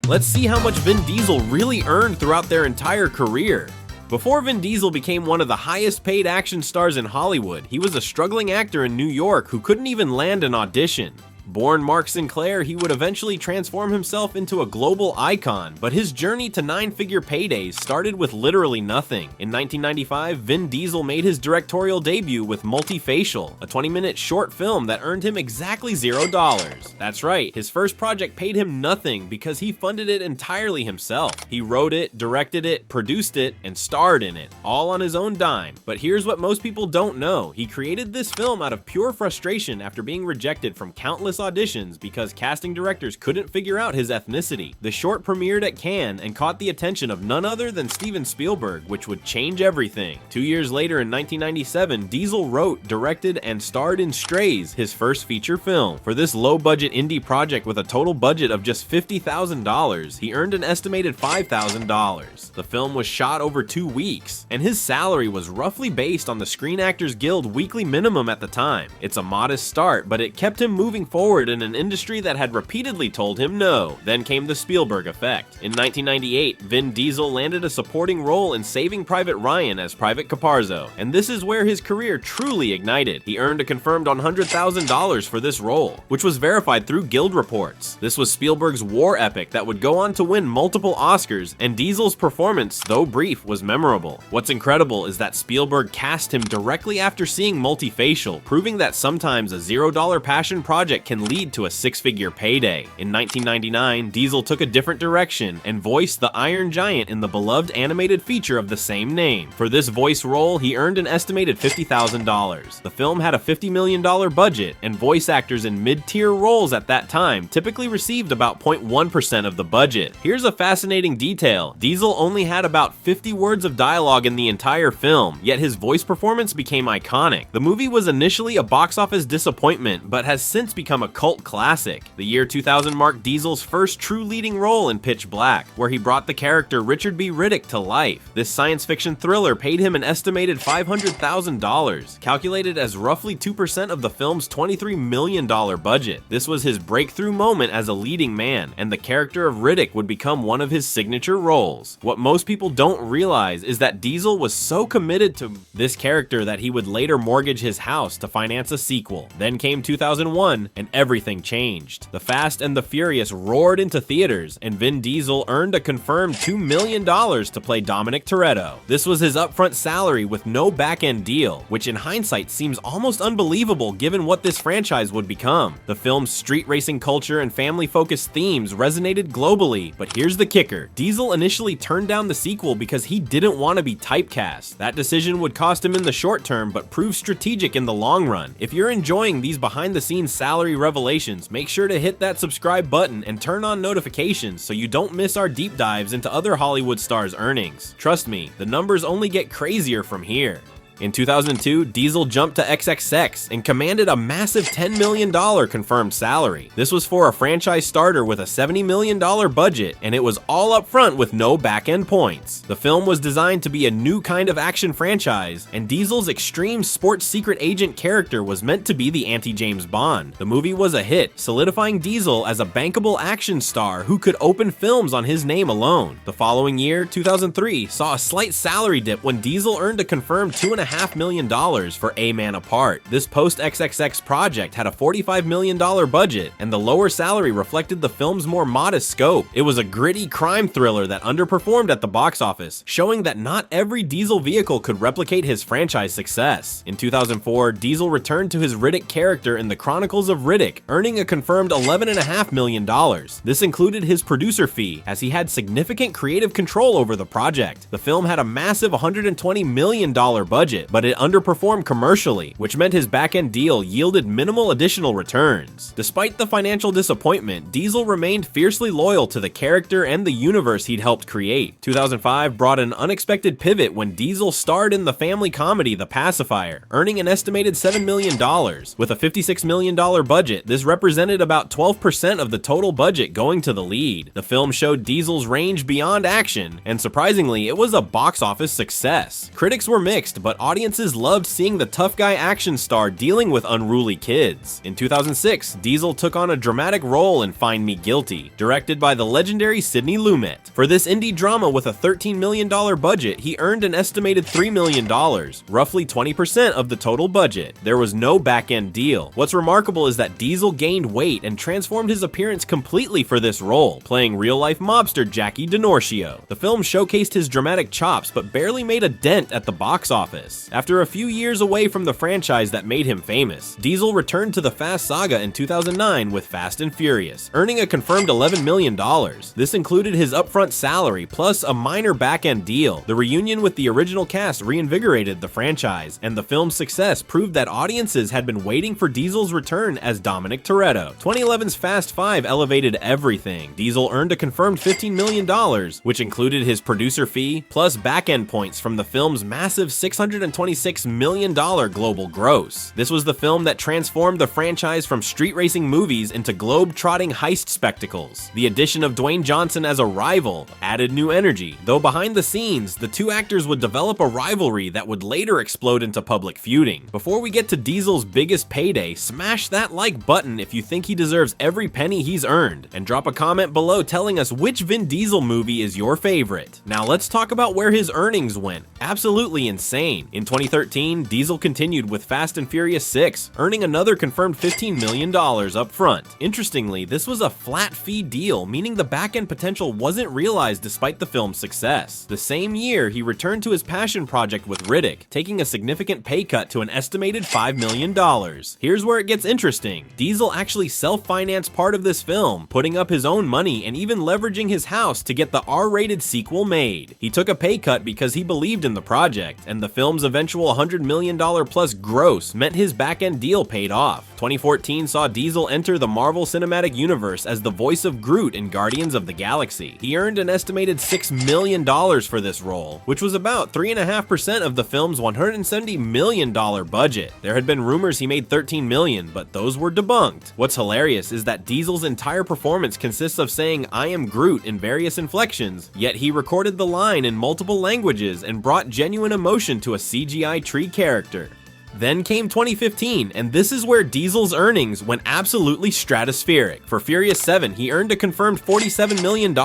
Let's see how much Vin Diesel really earned throughout their entire career. Before Vin Diesel became one of the highest paid action stars in Hollywood, he was a struggling actor in New York who couldn't even land an audition. Born Mark Sinclair, he would eventually transform himself into a global icon, but his journey to nine-figure paydays started with literally nothing. In 1995, Vin Diesel made his directorial debut with Multifacial, a 20-minute short film that earned him exactly $0. That's right, his first project paid him nothing because he funded it entirely himself. He wrote it, directed it, produced it, and starred in it, all on his own dime. But here's what most people don't know. He created this film out of pure frustration after being rejected from countless auditions because casting directors couldn't figure out his ethnicity. The short premiered at Cannes and caught the attention of none other than Steven Spielberg, which would change everything. 2 years later in 1997, Diesel wrote, directed, and starred in Strays, his first feature film. For this low-budget indie project with a total budget of just $50,000, he earned an estimated $5,000. The film was shot over 2 weeks, and his salary was roughly based on the Screen Actors Guild weekly minimum at the time. It's a modest start, but it kept him moving forward in an industry that had repeatedly told him no. Then came the Spielberg effect. In 1998, Vin Diesel landed a supporting role in Saving Private Ryan as Private Caparzo, and this is where his career truly ignited. He earned a confirmed $100,000 for this role, which was verified through Guild reports. This was Spielberg's war epic that would go on to win multiple Oscars, and Diesel's performance, though brief, was memorable. What's incredible is that Spielberg cast him directly after seeing Multifacial, proving that sometimes a $0 passion project can lead to a six-figure payday. In 1999, Diesel took a different direction and voiced the Iron Giant in the beloved animated feature of the same name. For this voice role, he earned an estimated $50,000. The film had a $50 million budget, and voice actors in mid-tier roles at that time typically received about 0.1% of the budget. Here's a fascinating detail. Diesel only had about 50 words of dialogue in the entire film, yet his voice performance became iconic. The movie was initially a box office disappointment, but has since become a cult classic. The year 2000 marked Diesel's first true leading role in Pitch Black, where he brought the character Richard B. Riddick to life. This science fiction thriller paid him an estimated $500,000, calculated as roughly 2% of the film's $23 million budget. This was his breakthrough moment as a leading man, and the character of Riddick would become one of his signature roles. What most people don't realize is that Diesel was so committed to this character that he would later mortgage his house to finance a sequel. Then came 2001, and everything changed. The Fast and the Furious roared into theaters, and Vin Diesel earned a confirmed $2 million to play Dominic Toretto. This was his upfront salary with no back-end deal, which in hindsight seems almost unbelievable given what this franchise would become. The film's street racing culture and family-focused themes resonated globally, but here's the kicker. Diesel initially turned down the sequel because he didn't want to be typecast. That decision would cost him in the short term, but prove strategic in the long run. If you're enjoying these behind-the-scenes salary revelations, make sure to hit that subscribe button and turn on notifications so you don't miss our deep dives into other Hollywood stars' earnings. Trust me, the numbers only get crazier from here. In 2002, Diesel jumped to XXX and commanded a massive $10 million confirmed salary. This was for a franchise starter with a $70 million budget, and it was all up front with no back-end points. The film was designed to be a new kind of action franchise, and Diesel's extreme sports secret agent character was meant to be the anti-James Bond. The movie was a hit, solidifying Diesel as a bankable action star who could open films on his name alone. The following year, 2003, saw a slight salary dip when Diesel earned a confirmed $2.5 million for A Man Apart. This post-XXX project had a $45 million budget, and the lower salary reflected the film's more modest scope. It was a gritty crime thriller that underperformed at the box office, showing that not every Diesel vehicle could replicate his franchise success. In 2004, Diesel returned to his Riddick character in The Chronicles of Riddick, earning a confirmed $11.5 million. This included his producer fee, as he had significant creative control over the project. The film had a massive $120 million budget, but it underperformed commercially, which meant his back-end deal yielded minimal additional returns. Despite the financial disappointment, Diesel remained fiercely loyal to the character and the universe he'd helped create. 2005 brought an unexpected pivot when Diesel starred in the family comedy The Pacifier, earning an estimated $7 million. With a $56 million budget, this represented about 12% of the total budget going to the lead. The film showed Diesel's range beyond action, and surprisingly, it was a box office success. Critics were mixed, but audiences loved seeing the tough guy action star dealing with unruly kids. In 2006, Diesel took on a dramatic role in Find Me Guilty, directed by the legendary Sidney Lumet. For this indie drama with a $13 million budget, he earned an estimated $3 million, roughly 20% of the total budget. There was no back-end deal. What's remarkable is that Diesel gained weight and transformed his appearance completely for this role, playing real-life mobster Jackie DiNorcio. The film showcased his dramatic chops but barely made a dent at the box office. After a few years away from the franchise that made him famous, Diesel returned to the Fast saga in 2009 with Fast and Furious, earning a confirmed $11 million. This included his upfront salary plus a minor back-end deal. The reunion with the original cast reinvigorated the franchise, and the film's success proved that audiences had been waiting for Diesel's return as Dominic Toretto. 2011's Fast 5 elevated everything. Diesel earned a confirmed $15 million, which included his producer fee plus back-end points from the film's massive $626 million global gross. This was the film that transformed the franchise from street racing movies into globe-trotting heist spectacles. The addition of Dwayne Johnson as a rival added new energy, though behind the scenes, the two actors would develop a rivalry that would later explode into public feuding. Before we get to Diesel's biggest payday, smash that like button if you think he deserves every penny he's earned, and drop a comment below telling us which Vin Diesel movie is your favorite. Now let's talk about where his earnings went. Absolutely insane. In 2013, Diesel continued with Fast and Furious 6, earning another confirmed $15 million up front. Interestingly, this was a flat fee deal, meaning the back-end potential wasn't realized despite the film's success. The same year, he returned to his passion project with Riddick, taking a significant pay cut to an estimated $5 million. Here's where it gets interesting. Diesel actually self-financed part of this film, putting up his own money and even leveraging his house to get the R-rated sequel made. He took a pay cut because he believed in the project, and the film's eventual $100 million plus gross meant his back-end deal paid off. 2014 saw Diesel enter the Marvel Cinematic Universe as the voice of Groot in Guardians of the Galaxy. He earned an estimated $6 million for this role, which was about 3.5% of the film's $170 million budget. There had been rumors he made $13 million, but those were debunked. What's hilarious is that Diesel's entire performance consists of saying "I am Groot" in various inflections, yet he recorded the line in multiple languages and brought genuine emotion to a CGI tree character. Then came 2015, and this is where Diesel's earnings went absolutely stratospheric. For Furious 7, he earned a confirmed $47 million.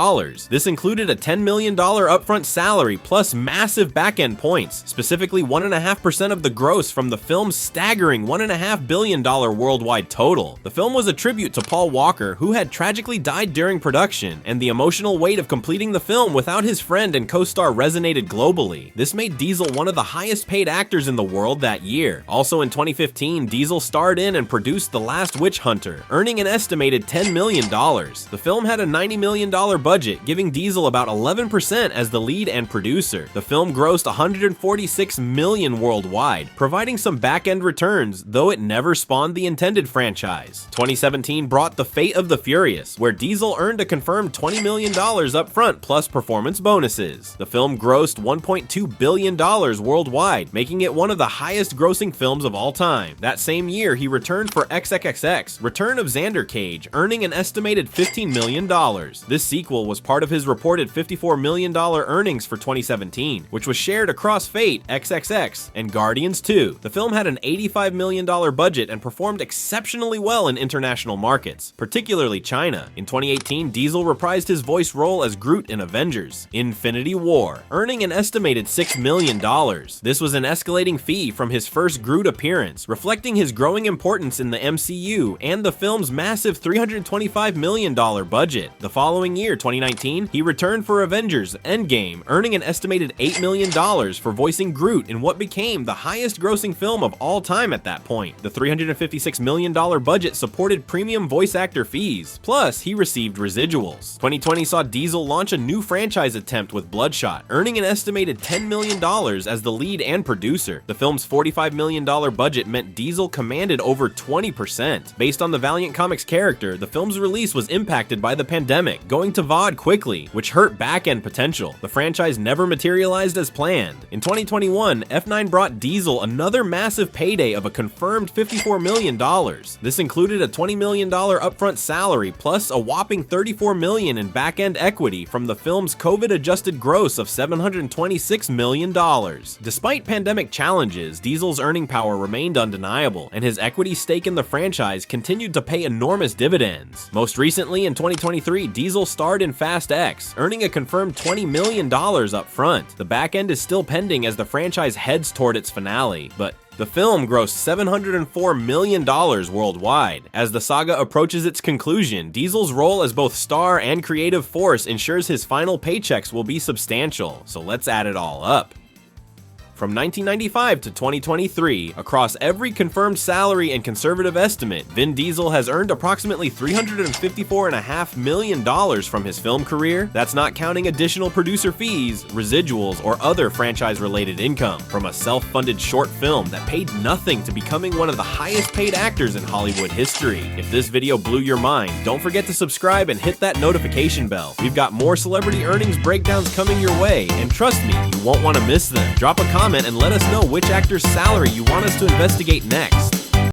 This included a $10 million upfront salary plus massive back-end points, specifically 1.5% of the gross from the film's staggering $1.5 billion worldwide total. The film was a tribute to Paul Walker, who had tragically died during production, and the emotional weight of completing the film without his friend and co-star resonated globally. This made Diesel one of the highest paid actors in the world that year. Also in 2015, Diesel starred in and produced The Last Witch Hunter, earning an estimated $10 million. The film had a $90 million budget, giving Diesel about 11% as the lead and producer. The film grossed $146 million worldwide, providing some back-end returns, though it never spawned the intended franchise. 2017 brought The Fate of the Furious, where Diesel earned a confirmed $20 million up front plus performance bonuses. The film grossed $1.2 billion worldwide, making it one of the highest grossing films of all time. That same year, he returned for XXX, Return of Xander Cage, earning an estimated $15 million. This sequel was part of his reported $54 million earnings for 2017, which was shared across Fate, XXX, and Guardians 2. The film had an $85 million budget and performed exceptionally well in international markets, particularly China. In 2018, Diesel reprised his voice role as Groot in Avengers: Infinity War, earning an estimated $6 million. This was an escalating fee from his first Groot appearance, reflecting his growing importance in the MCU and the film's massive $325 million budget. The following year, 2019, he returned for Avengers: Endgame, earning an estimated $8 million for voicing Groot in what became the highest grossing film of all time at that point. The $356 million budget supported premium voice actor fees, plus he received residuals. 2020 saw Diesel launch a new franchise attempt with Bloodshot, earning an estimated $10 million as the lead and producer. The film's $45 million million budget meant Diesel commanded over 20%. Based on the Valiant Comics character, the film's release was impacted by the pandemic, going to VOD quickly, which hurt back-end potential. The franchise never materialized as planned. In 2021, F9 brought Diesel another massive payday of a confirmed $54 million. This included a $20 million upfront salary plus a whopping $34 million in back-end equity from the film's COVID-adjusted gross of $726 million. Despite pandemic challenges, Diesel's earning power remained undeniable, and his equity stake in the franchise continued to pay enormous dividends. Most recently, in 2023, Diesel starred in Fast X, earning a confirmed $20 million up front. The back end is still pending as the franchise heads toward its finale, but the film grossed $704 million worldwide. As the saga approaches its conclusion, Diesel's role as both star and creative force ensures his final paychecks will be substantial, so let's add it all up. From 1995 to 2023, across every confirmed salary and conservative estimate, Vin Diesel has earned approximately $354.5 million from his film career. That's not counting additional producer fees, residuals, or other franchise-related income from a self-funded short film that paid nothing to becoming one of the highest-paid actors in Hollywood history. If this video blew your mind, don't forget to subscribe and hit that notification bell. We've got more celebrity earnings breakdowns coming your way, and trust me, you won't want to miss them. Drop a comment and let us know which actor's salary you want us to investigate next.